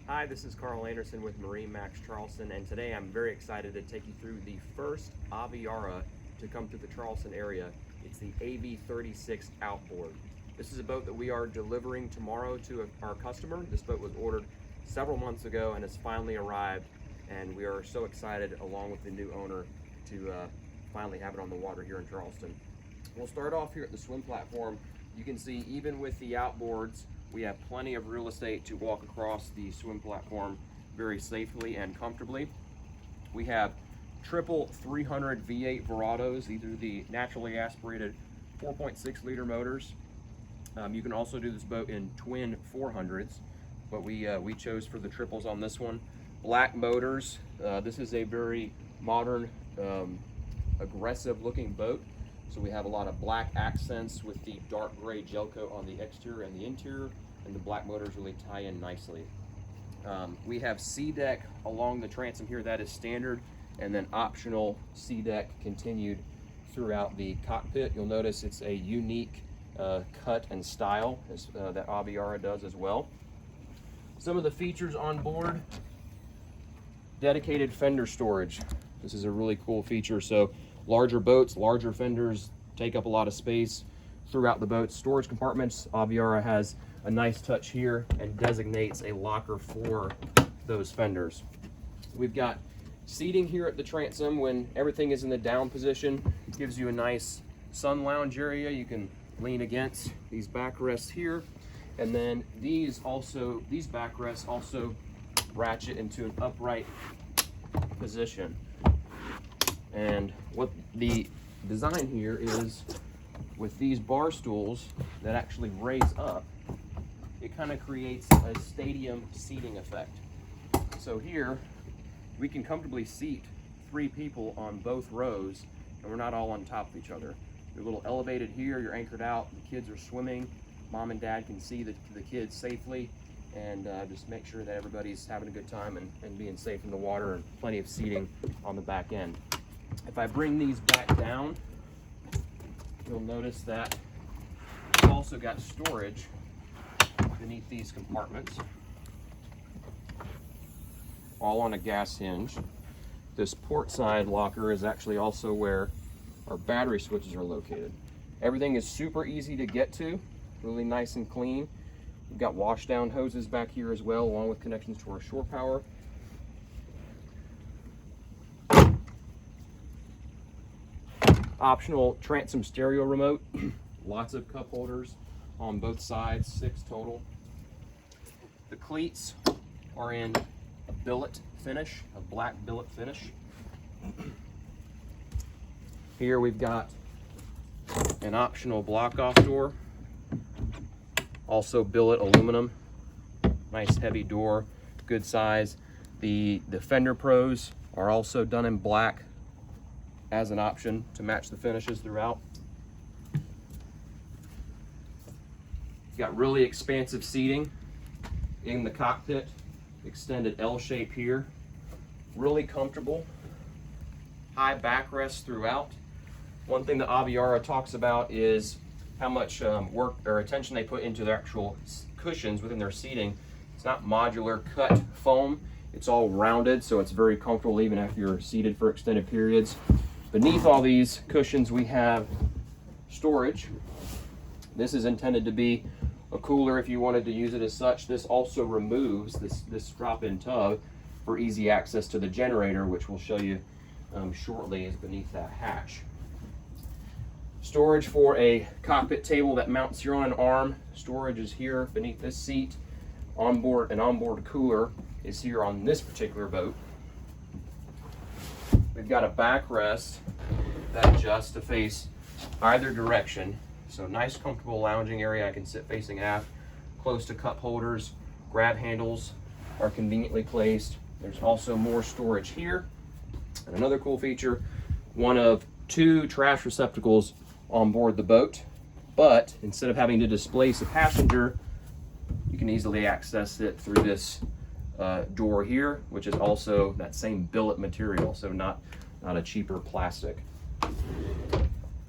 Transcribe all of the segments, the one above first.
Hi, this is Carl Anderson with MarineMax Charleston, and today I'm very excited to take you through the first Aviara to come through the Charleston area. It's the AV36 Outboard. This is a boat that we are delivering tomorrow to our customer. This boat was ordered several months ago and has finally arrived, and we are so excited, along with the new owner, to finally have it on the water here in Charleston. We'll start off here at the swim platform. You can see, even with the outboards, we have plenty of real estate to walk across the swim platform very safely and comfortably. We have triple 300 V8 Verados. These are the naturally aspirated 4.6 liter motors. You can also do this boat in twin 400s, but we chose for the triples on this one. Black motors. This is a very modern, aggressive looking boat. So we have a lot of black accents with the dark gray gel coat on the exterior and the interior, and the black motors really tie in nicely. We have C-deck along the transom here. That is standard, and then optional C-deck continued throughout the cockpit. You'll notice it's a unique cut and style that Aviara does as well. Some of the features on board: dedicated fender storage. This is a really cool feature. So larger boats, larger fenders take up a lot of space throughout the boat. Storage compartments, Aviara has a nice touch here and designates a locker for those fenders. We've got seating here at the transom when everything is in the down position. It gives you a nice sun lounge area. You can lean against these backrests here, and then these backrests also ratchet into an upright position. And what the design here is, with these bar stools that actually raise up, it kind of creates a stadium seating effect. So here we can comfortably seat 3 people on both rows, and we're not all on top of each other. You're a little elevated here, you're anchored out, the kids are swimming, mom and dad can see the kids safely, and just make sure that everybody's having a good time and being safe in the water, and plenty of seating on the back end. If I bring these back down, you'll notice that we've also got storage beneath these compartments, all on a gas hinge. This port side locker is actually also where our battery switches are located. Everything is super easy to get to, really nice and clean. We've got wash down hoses back here as well, along with connections to our shore power. Optional transom stereo remote, lots of cup holders on both sides, 6 total. The cleats are in a billet finish, a black billet finish. Here we've got an optional block off door, also billet aluminum, nice heavy door, good size. The fender pros are also done in black as an option to match the finishes throughout. You've got really expansive seating in the cockpit, extended L shape here, really comfortable, high backrest throughout. One thing that Aviara talks about is how much work or attention they put into their actual cushions within their seating. It's not modular cut foam, it's all rounded, so it's very comfortable even after you're seated for extended periods. Beneath all these cushions we have storage. This is intended to be a cooler if you wanted to use it as such. This also removes this drop-in tub for easy access to the generator, which we'll show you shortly, is beneath that hatch. Storage for a cockpit table that mounts here on an arm. Storage is here beneath this seat. An onboard cooler is here on this particular boat. We've got a backrest that adjusts to face either direction. So nice, comfortable lounging area. I can sit facing aft, close to cup holders. Grab handles are conveniently placed. There's also more storage here. And another cool feature, one of 2 trash receptacles on board the boat. But instead of having to displace a passenger, you can easily access it through this door here, which is also that same billet material, so not a cheaper plastic.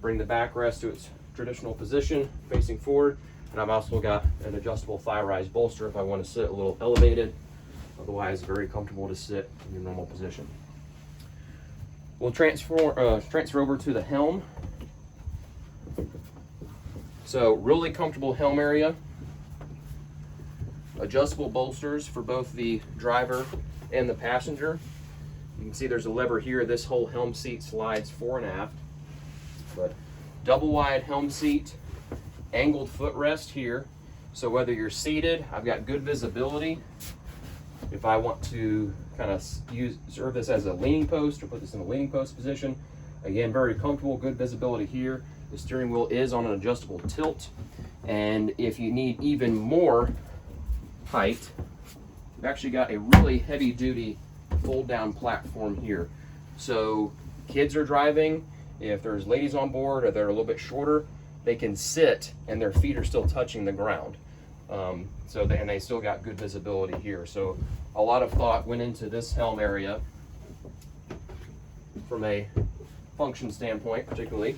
Bring the backrest to its traditional position, facing forward, and I've also got an adjustable thigh rise bolster if I want to sit a little elevated. Otherwise, very comfortable to sit in your normal position. We'll transfer over to the helm. So really comfortable helm area. Adjustable bolsters for both the driver and the passenger. You can see there's a lever here. This whole helm seat slides fore and aft. But double wide helm seat, angled footrest here. So whether you're seated, I've got good visibility. If I want to kind of serve this as a leaning post or put this in a leaning post position, again, very comfortable, good visibility here. The steering wheel is on an adjustable tilt. And if you need even more height, we've actually got a really heavy duty fold down platform here. So kids are driving, if there's ladies on board or they're a little bit shorter, they can sit and their feet are still touching the ground. And they still got good visibility here. So a lot of thought went into this helm area from a function standpoint, particularly.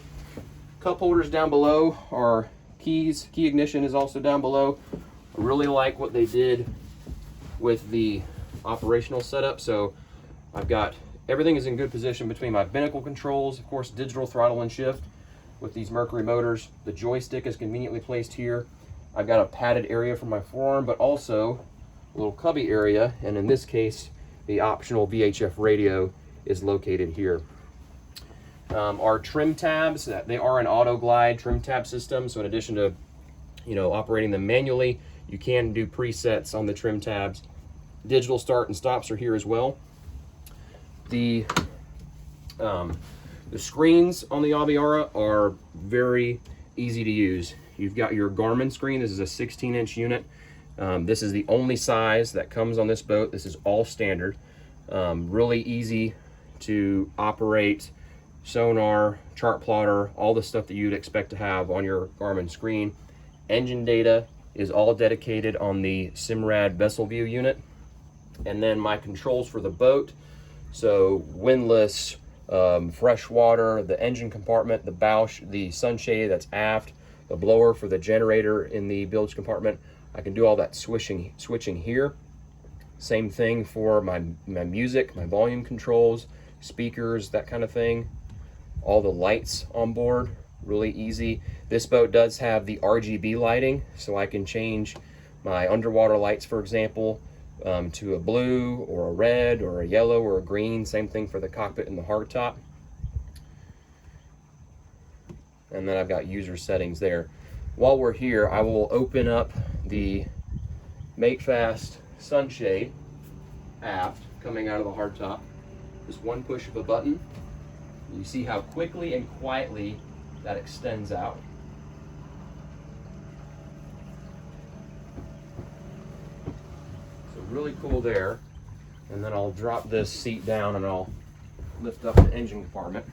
Cup holders down below are keys. Key ignition is also down below. I really like what they did with the operational setup. So I've got everything is in good position between my binnacle controls, of course, digital throttle and shift with these Mercury motors. The joystick is conveniently placed here. I've got a padded area for my forearm, but also a little cubby area. And in this case, the optional VHF radio is located here. Our trim tabs, they are an auto glide trim tab system. So in addition to, operating them manually, you can do presets on the trim tabs. Digital start and stops are here as well. The screens on the Aviara are very easy to use. You've got your Garmin screen. This is a 16-inch unit. This is the only size that comes on this boat. This is all standard. Really easy to operate. Sonar, chart plotter, all the stuff that you'd expect to have on your Garmin screen. Engine data is all dedicated on the Simrad Vessel View unit. And then my controls for the boat. So windlass, fresh water, the engine compartment, the bow, the sunshade that's aft, the blower for the generator in the bilge compartment. I can do all that switching here. Same thing for my music, my volume controls, speakers, that kind of thing. All the lights on board, really easy. This boat does have the RGB lighting, so I can change my underwater lights, for example, to a blue or a red or a yellow or a green. Same thing for the cockpit and the hardtop. And then I've got user settings there. While we're here, I will open up the Make Fast sunshade aft coming out of the hardtop. Just one push of a button. You see how quickly and quietly that extends out. So really cool there. And then I'll drop this seat down and I'll lift up the engine compartment.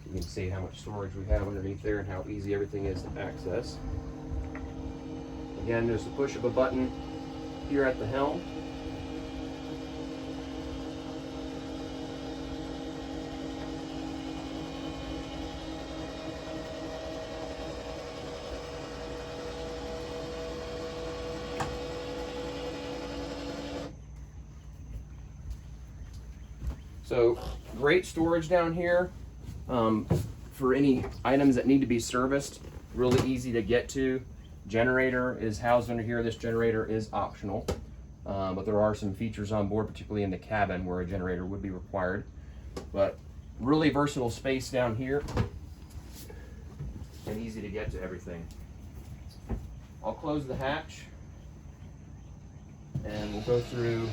You can see how much storage we have underneath there and how easy everything is to access. Again, there's the push of a button here at the helm. So great storage down here for any items that need to be serviced. Really easy to get to. Generator is housed under here. This generator is optional, but there are some features on board, particularly in the cabin, where a generator would be required. But really versatile space down here and easy to get to everything. I'll close the hatch and we'll go through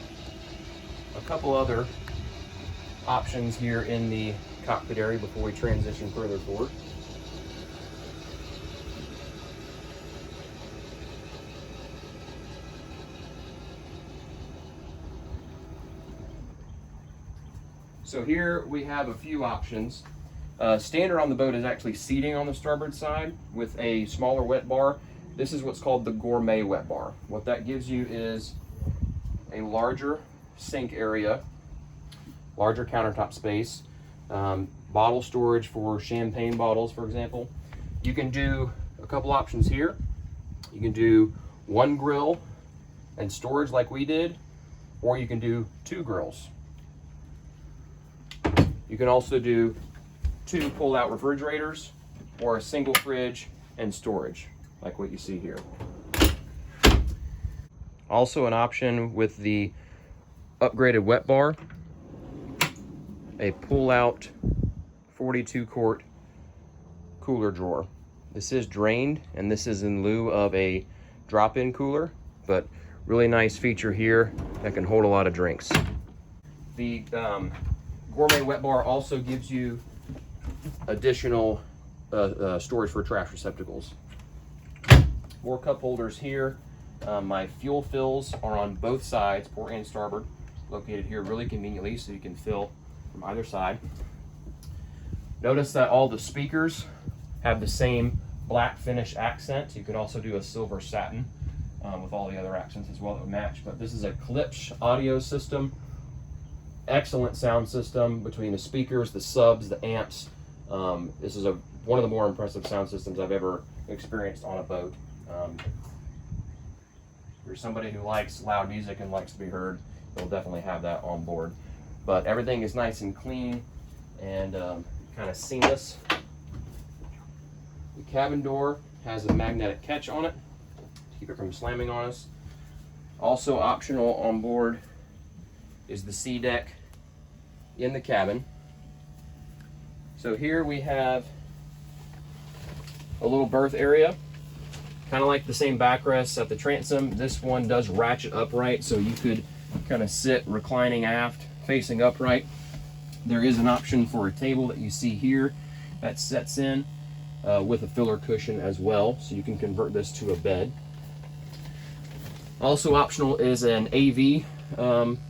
a couple other options here in the cockpit area before we transition further forward. So here we have a few options. Standard on the boat is actually seating on the starboard side with a smaller wet bar. This is what's called the gourmet wet bar. What that gives you is a larger sink area, larger countertop space, bottle storage for champagne bottles, for example. You can do a couple options here. You can do one grill and storage like we did, or you can do 2 grills. You can also do 2 pull-out refrigerators or a single fridge and storage, like what you see here. Also an option with the upgraded wet bar, a pull-out 42-quart cooler drawer. This is drained, and this is in lieu of a drop-in cooler, but really nice feature here that can hold a lot of drinks. The gourmet wet bar also gives you additional storage for trash receptacles. More cup holders here. My fuel fills are on both sides, port and starboard, located here really conveniently so you can fill from either side. Notice that all the speakers have the same black finish accent. You could also do a silver satin with all the other accents as well that would match. But this is a Klipsch audio system. Excellent sound system between the speakers, the subs, the amps. This is one of the more impressive sound systems I've ever experienced on a boat. If you're somebody who likes loud music and likes to be heard, you'll definitely have that on board. But everything is nice and clean and kind of seamless. The cabin door has a magnetic catch on it to keep it from slamming on us. Also optional on board is the sea deck in the cabin. So here we have a little berth area, kind of like the same backrests at the transom. This one does ratchet upright, so you could kind of sit reclining aft, facing upright. There is an option for a table that you see here that sets in with a filler cushion as well, so you can convert this to a bed. Also optional is an AV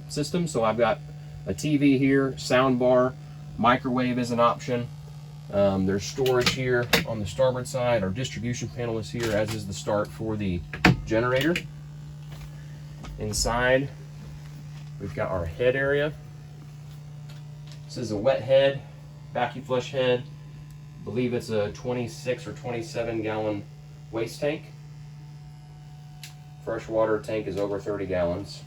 system, so I've got a TV here, sound bar, microwave is an option. There's storage here on the starboard side. Our distribution panel is here, as is the start for the generator. Inside, we've got our head area. This is a wet head, vacuum flush head. I believe it's a 26 or 27 gallon waste tank. Freshwater tank is over 30 gallons.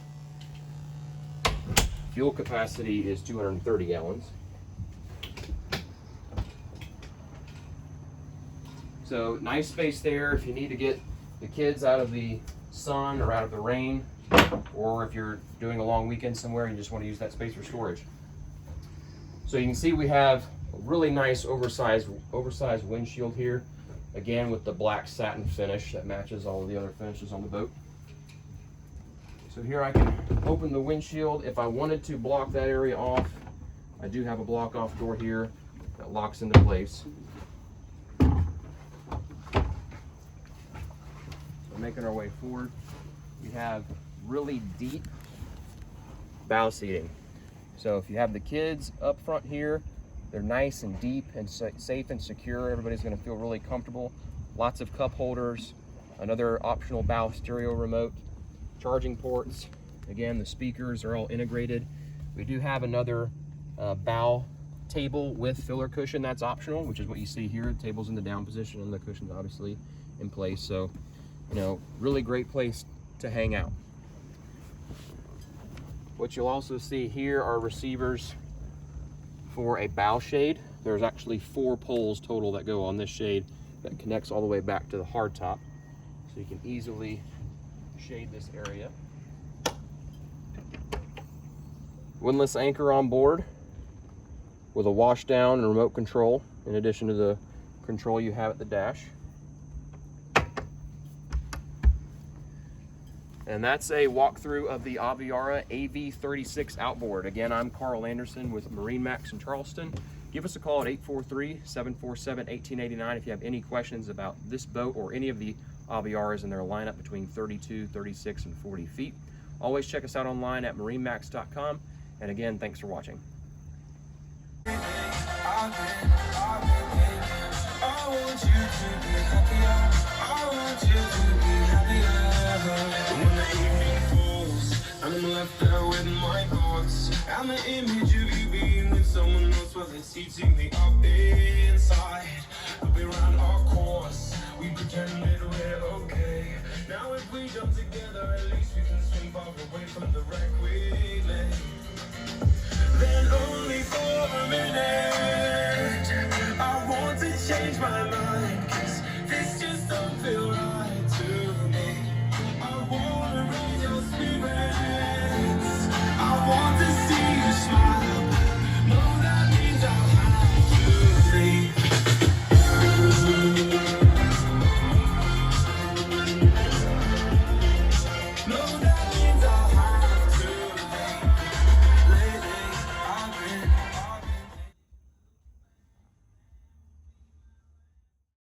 Fuel capacity is 230 gallons. So nice space there if you need to get the kids out of the sun or out of the rain, or if you're doing a long weekend somewhere and you just want to use that space for storage. So you can see we have a really nice oversized windshield here, again with the black satin finish that matches all of the other finishes on the boat. So here I can open the windshield. If I wanted to block that area off, I do have a block off door here that locks into place. Making our way forward, we have really deep bow seating. So if you have the kids up front here, they're nice and deep and safe and secure. Everybody's going to feel really comfortable. Lots of cup holders, another optional bow stereo remote, charging ports. Again, the speakers are all integrated. We do have another bow table with filler cushion that's optional, which is what you see here. The table's in the down position and the cushion's obviously in place. So, you know, really great place to hang out. What you'll also see here are receivers for a bow shade. There's actually 4 poles total that go on this shade that connects all the way back to the hardtop. So you can easily shade this area. Windlass anchor on board with a wash down and remote control, in addition to the control you have at the dash. And that's a walkthrough of the Aviara AV36 outboard. Again, I'm Carl Anderson with MarineMax in Charleston. Give us a call at 843-747-1889 if you have any questions about this boat or any of the Aviaras in their lineup between 32, 36, and 40 feet. Always check us out online at marinemax.com. And again, thanks for watching. I'm left there with my thoughts, and the image of you being with someone else was teaching me up inside. But we ran our course, we pretended we're okay. Now Now if we jump together, at least we can swim far away from the wreck we made. Then only for a minute, I want to change my mind, 'cause this just don't feel right.